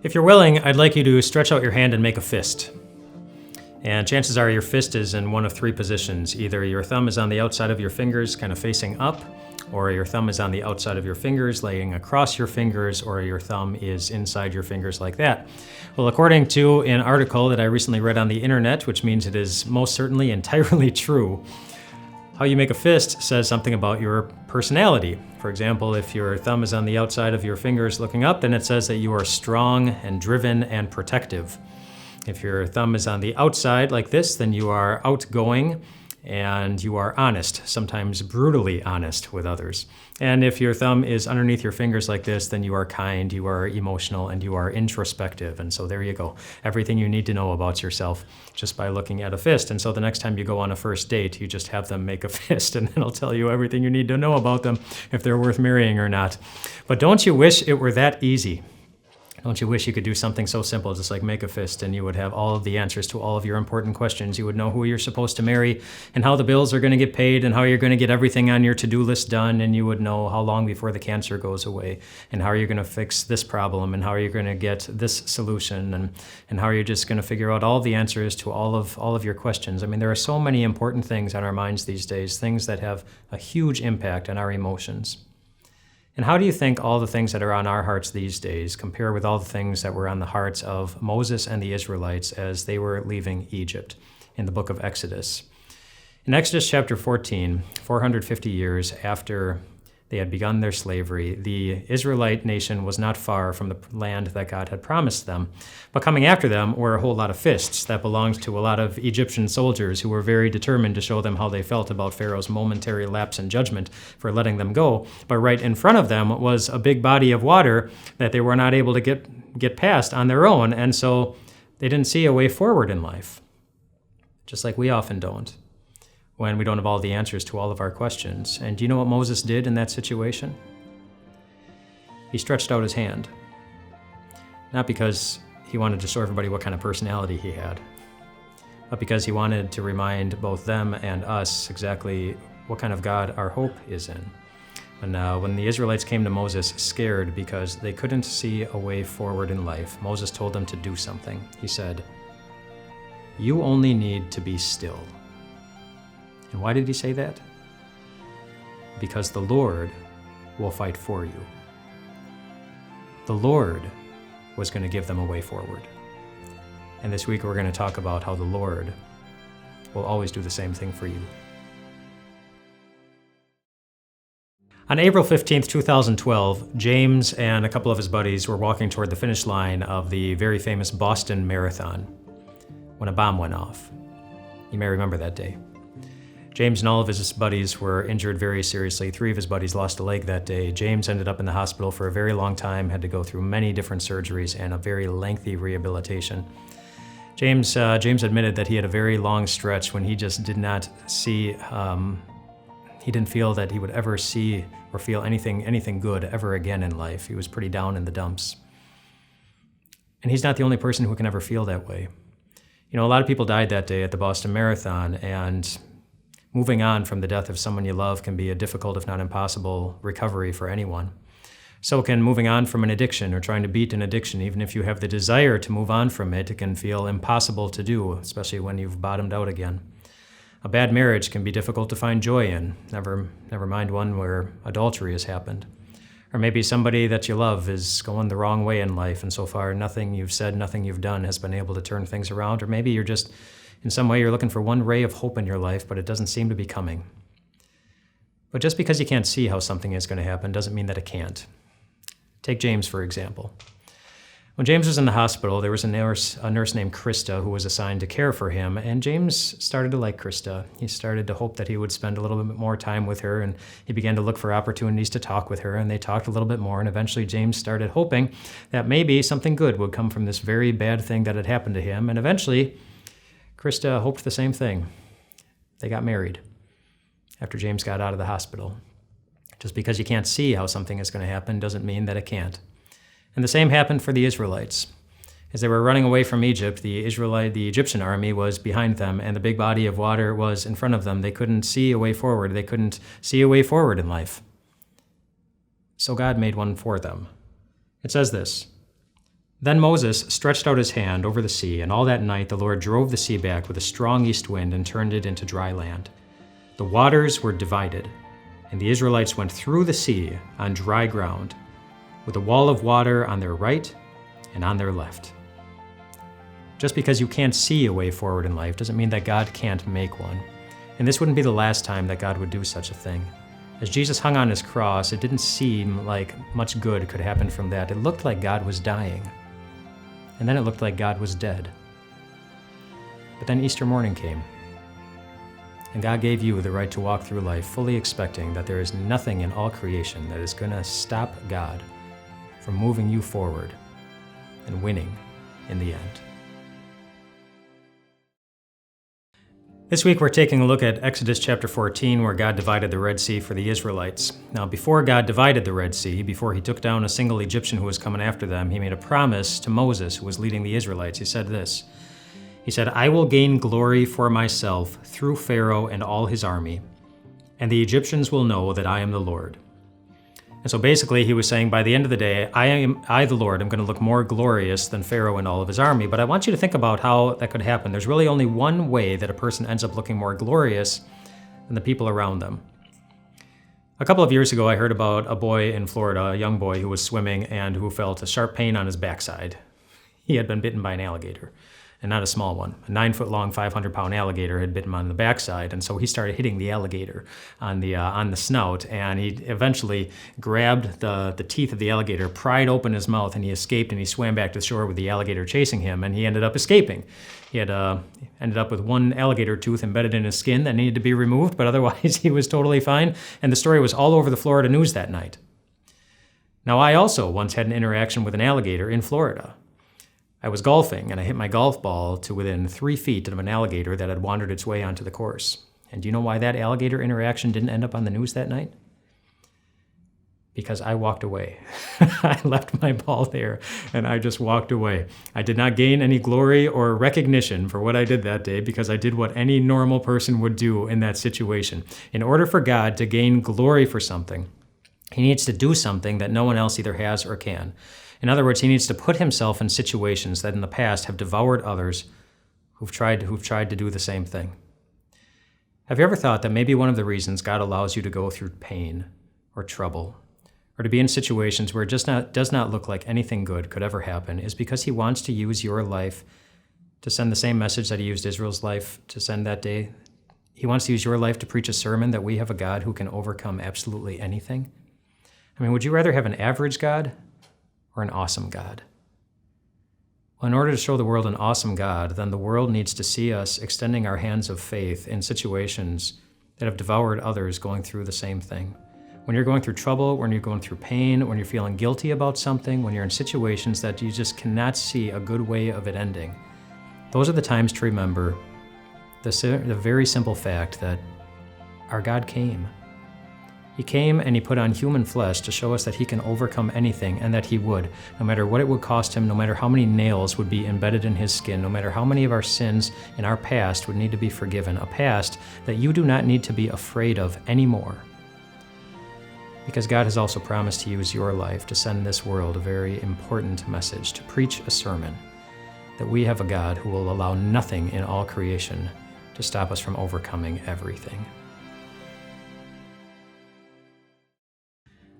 If you're willing, I'd like you to stretch out your hand and make a fist. And chances are your fist is in one of three positions. Either your thumb is on the outside of your fingers, kind of facing up, or your thumb is on the outside of your fingers, laying across your fingers, or your thumb is inside your fingers like that. Well, according to an article that I recently read on the internet, which means it is most certainly entirely true, how you make a fist says something about your personality. For example, if your thumb is on the outside of your fingers looking up, then it says that you are strong and driven and protective. If your thumb is on the outside like this, then you are outgoing and you are honest, sometimes brutally honest with others. And if your thumb is underneath your fingers like this, then you are kind, you are emotional, and you are introspective. And so there you go. Everything you need to know about yourself just by looking at a fist. And so the next time you go on a first date, you just have them make a fist, and it'll tell you everything you need to know about them, if they're worth marrying or not. But don't you wish it were that easy? Don't you wish you could do something so simple, just like make a fist, and you would have all of the answers to all of your important questions. You would know who you're supposed to marry, and how the bills are going to get paid, and how you're going to get everything on your to-do list done, and you would know how long before the cancer goes away, and how you're going to fix this problem, and how you're going to get this solution, and how you're just going to figure out all the answers to all of your questions. I mean, there are so many important things on our minds these days, things that have a huge impact on our emotions. And how do you think all the things that are on our hearts these days compare with all the things that were on the hearts of Moses and the Israelites as they were leaving Egypt in the book of Exodus? In Exodus chapter 14, 450 years after they had begun their slavery, the Israelite nation was not far from the land that God had promised them. But coming after them were a whole lot of fists that belonged to a lot of Egyptian soldiers who were very determined to show them how they felt about Pharaoh's momentary lapse in judgment for letting them go. But right in front of them was a big body of water that they were not able to get past on their own, and so they didn't see a way forward in life, just like we often don't, when we don't have all the answers to all of our questions. And do you know what Moses did in that situation? He stretched out his hand. Not because he wanted to show everybody what kind of personality he had, but because he wanted to remind both them and us exactly what kind of God our hope is in. And when the Israelites came to Moses scared because they couldn't see a way forward in life, Moses told them to do something. He said, "You only need to be still." And why did he say that? Because the Lord will fight for you. The Lord was going to give them a way forward. And this week we're going to talk about how the Lord will always do the same thing for you. On April 15th, 2012, James and a couple of his buddies were walking toward the finish line of the very famous Boston Marathon when a bomb went off. You may remember that day. James and all of his buddies were injured very seriously. 3 of his buddies lost a leg that day. James ended up in the hospital for a very long time, had to go through many different surgeries and a very lengthy rehabilitation. James admitted that he had a very long stretch when he just did not see, he didn't feel that he would ever see or feel anything good ever again in life. He was pretty down in the dumps. And he's not the only person who can ever feel that way. You know, a lot of people died that day at the Boston Marathon, and moving on from the death of someone you love can be a difficult, if not impossible, recovery for anyone. So can moving on from an addiction or trying to beat an addiction. Even if you have the desire to move on from it, it can feel impossible to do, especially when you've bottomed out again. A bad marriage can be difficult to find joy in, never mind one where adultery has happened. Or maybe somebody that you love is going the wrong way in life, and so far nothing you've said, nothing you've done has been able to turn things around. Or maybe you're just, in some way, you're looking for one ray of hope in your life, but it doesn't seem to be coming. But just because you can't see how something is going to happen doesn't mean that it can't. Take James, for example. When James was in the hospital, there was a nurse named Krista who was assigned to care for him, and James started to like Krista. He started to hope that he would spend a little bit more time with her, and he began to look for opportunities to talk with her, and they talked a little bit more, and eventually James started hoping that maybe something good would come from this very bad thing that had happened to him, and eventually Krista hoped the same thing. They got married after James got out of the hospital. Just because you can't see how something is going to happen doesn't mean that it can't. And the same happened for the Israelites. As they were running away from Egypt, the Egyptian army was behind them, and the big body of water was in front of them. They couldn't see a way forward. They couldn't see a way forward in life. So God made one for them. It says this, Then Moses stretched out his hand over the sea, and all that night the Lord drove the sea back with a strong east wind and turned it into dry land. The waters were divided, and the Israelites went through the sea on dry ground, with a wall of water on their right and on their left. Just because you can't see a way forward in life doesn't mean that God can't make one. And this wouldn't be the last time that God would do such a thing. As Jesus hung on his cross, it didn't seem like much good could happen from that. It looked like God was dying. And then it looked like God was dead. But then Easter morning came. And God gave you the right to walk through life fully expecting that there is nothing in all creation that is going to stop God from moving you forward and winning in the end. This week we're taking a look at Exodus chapter 14, where God divided the Red Sea for the Israelites. Now, before God divided the Red Sea, before he took down a single Egyptian who was coming after them, he made a promise to Moses, who was leading the Israelites. He said this. He said, "I will gain glory for myself through Pharaoh and all his army, and the Egyptians will know that I am the Lord." And so basically he was saying, by the end of the day, I the Lord, am going to look more glorious than Pharaoh and all of his army. But I want you to think about how that could happen. There's really only one way that a person ends up looking more glorious than the people around them. A couple of years ago, I heard about a boy in Florida, a young boy who was swimming and who felt a sharp pain on his backside. He had been bitten by an alligator. And not a small one. A 9-foot-long, 500-pound alligator had bitten him on the backside, and so he started hitting the alligator on the snout, and he eventually grabbed the teeth of the alligator, pried open his mouth, and he escaped, and he swam back to the shore with the alligator chasing him, and he ended up escaping. He had ended up with one alligator tooth embedded in his skin that needed to be removed, but otherwise he was totally fine, and the story was all over the Florida news that night. Now, I also once had an interaction with an alligator in Florida. I was golfing, and I hit my golf ball to within 3 feet of an alligator that had wandered its way onto the course. And do you know why that alligator interaction didn't end up on the news that night? Because I walked away. I left my ball there, and I just walked away. I did not gain any glory or recognition for what I did that day, because I did what any normal person would do in that situation. In order for God to gain glory for something, he needs to do something that no one else either has or can. In other words, he needs to put himself in situations that in the past have devoured others who've tried to do the same thing. Have you ever thought that maybe one of the reasons God allows you to go through pain or trouble, or to be in situations where it does not look like anything good could ever happen, is because he wants to use your life to send the same message that he used Israel's life to send that day? He wants to use your life to preach a sermon that we have a God who can overcome absolutely anything? I mean, would you rather have an average God or an awesome God? Well, in order to show the world an awesome God, then the world needs to see us extending our hands of faith in situations that have devoured others going through the same thing. When you're going through trouble, when you're going through pain, when you're feeling guilty about something, when you're in situations that you just cannot see a good way of it ending, those are the times to remember the very simple fact that our God came. He came and he put on human flesh to show us that he can overcome anything, and that he would, no matter what it would cost him, no matter how many nails would be embedded in his skin, no matter how many of our sins in our past would need to be forgiven, a past that you do not need to be afraid of anymore. Because God has also promised to use your life to send this world a very important message, to preach a sermon, that we have a God who will allow nothing in all creation to stop us from overcoming everything.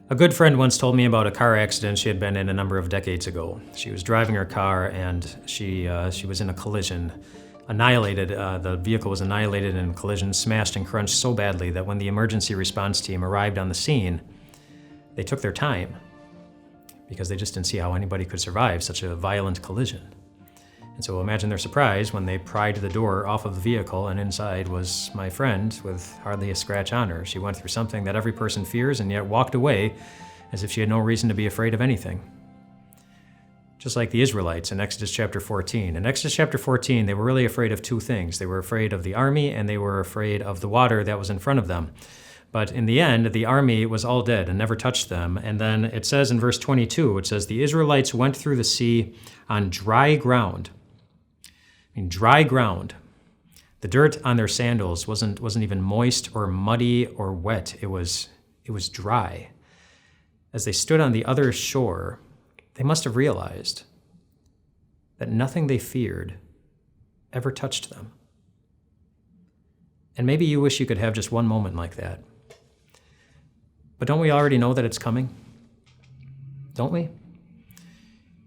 A good friend once told me about a car accident she had been in a number of decades ago. She was driving her car and she was in a collision. The vehicle was annihilated in a collision, smashed and crunched so badly that when the emergency response team arrived on the scene, they took their time because they just didn't see how anybody could survive such a violent collision. And so imagine their surprise when they pried the door off of the vehicle, and inside was my friend with hardly a scratch on her. She went through something that every person fears and yet walked away as if she had no reason to be afraid of anything. Just like the Israelites in Exodus chapter 14. In Exodus chapter 14, they were really afraid of two things. They were afraid of the army, and they were afraid of the water that was in front of them. But in the end, the army was all dead and never touched them. And then it says in verse 22, it says, the Israelites went through the sea on dry ground. Dry ground. The dirt on their sandals wasn't even moist or muddy or wet. It was dry. As they stood on the other shore, they must have realized that nothing they feared ever touched them. And maybe you wish you could have just one moment like that. But don't we already know that it's coming? Don't we?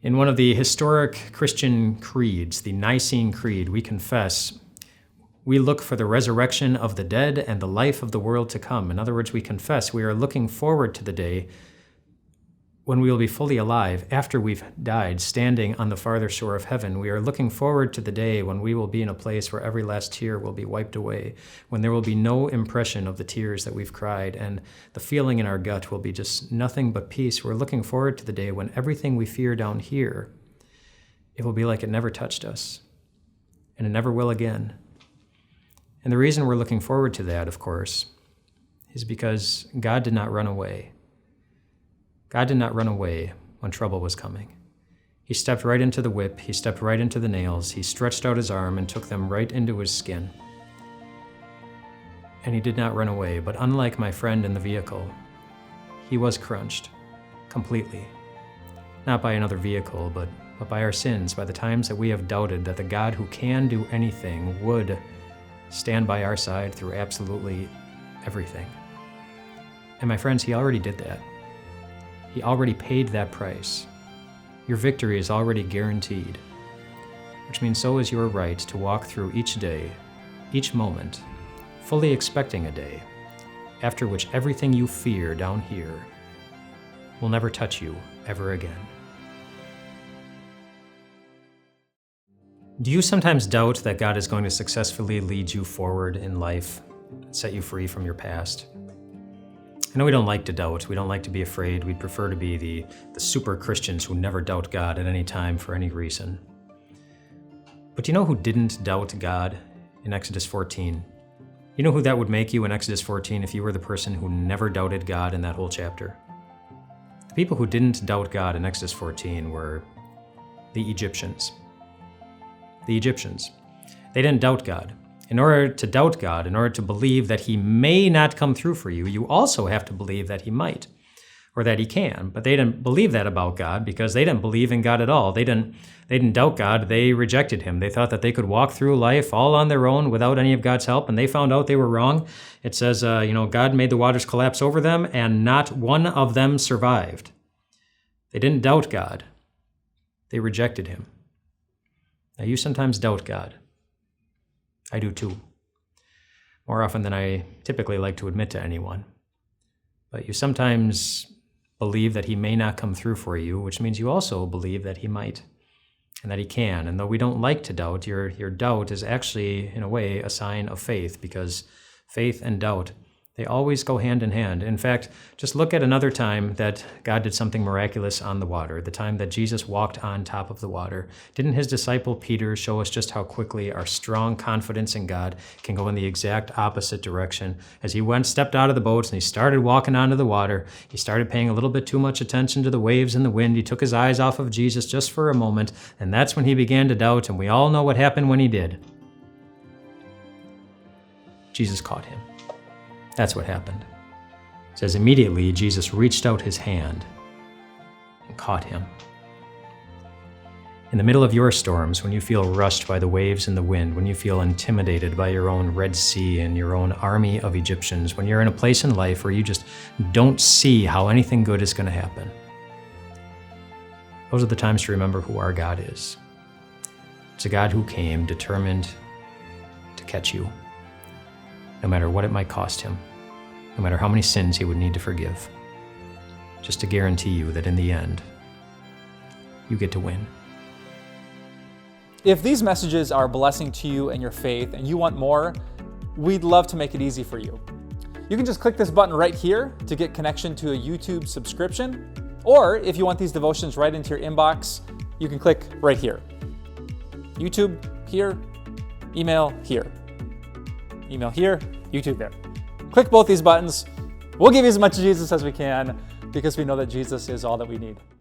In one of the historic Christian creeds, the Nicene Creed, we confess, we look for the resurrection of the dead and the life of the world to come. In other words, we confess we are looking forward to the day when we will be fully alive after we've died, standing on the farther shore of heaven. We are looking forward to the day when we will be in a place where every last tear will be wiped away, when there will be no impression of the tears that we've cried, and the feeling in our gut will be just nothing but peace. We're looking forward to the day when everything we fear down here, it will be like it never touched us, and it never will again. And the reason we're looking forward to that, of course, is because God did not run away. God did not run away when trouble was coming. He stepped right into the whip, he stepped right into the nails, he stretched out his arm and took them right into his skin. And he did not run away, but unlike my friend in the vehicle, he was crunched completely. Not by another vehicle, but by our sins, by the times that we have doubted that the God who can do anything would stand by our side through absolutely everything. And my friends, he already did that. He already paid that price. Your victory is already guaranteed, which means so is your right to walk through each day, each moment, fully expecting a day after which everything you fear down here will never touch you ever again. Do you sometimes doubt that God is going to successfully lead you forward in life, set you free from your past? I know we don't like to doubt. We don't like to be afraid. We'd prefer to be the super Christians who never doubt God at any time for any reason. But do you know who didn't doubt God in Exodus 14? You know who that would make you in Exodus 14 if you were the person who never doubted God in that whole chapter? The people who didn't doubt God in Exodus 14 were the Egyptians. The Egyptians. They didn't doubt God. In order to doubt God, in order to believe that he may not come through for you, you also have to believe that he might, or that he can. But they didn't believe that about God because they didn't believe in God at all. They didn't doubt God. They rejected him. They thought that they could walk through life all on their own without any of God's help, and they found out they were wrong. It says, God made the waters collapse over them, and not one of them survived. They didn't doubt God. They rejected him. Now, you sometimes doubt God. I do too. More often than I typically like to admit to anyone. But you sometimes believe that he may not come through for you, which means you also believe that he might and that he can. And though we don't like to doubt, your doubt is actually, in a way, a sign of faith, because faith and doubt, they always go hand in hand. In fact, just look at another time that God did something miraculous on the water, the time that Jesus walked on top of the water. Didn't his disciple Peter show us just how quickly our strong confidence in God can go in the exact opposite direction? As he stepped out of the boat and he started walking onto the water, he started paying a little bit too much attention to the waves and the wind. He took his eyes off of Jesus just for a moment, and that's when he began to doubt, and we all know what happened when he did. Jesus caught him. That's what happened. It says immediately Jesus reached out his hand and caught him. In the middle of your storms, when you feel rushed by the waves and the wind, when you feel intimidated by your own Red Sea and your own army of Egyptians, when you're in a place in life where you just don't see how anything good is going to happen, those are the times to remember who our God is. It's a God who came determined to catch you, no matter what it might cost him, no matter how many sins he would need to forgive, just to guarantee you that in the end, you get to win. If these messages are a blessing to you and your faith and you want more, we'd love to make it easy for you. You can just click this button right here to get connection to a YouTube subscription, or if you want these devotions right into your inbox, you can click right here. YouTube here, email here. Email here, YouTube there. Click both these buttons. We'll give you as much Jesus as we can because we know that Jesus is all that we need.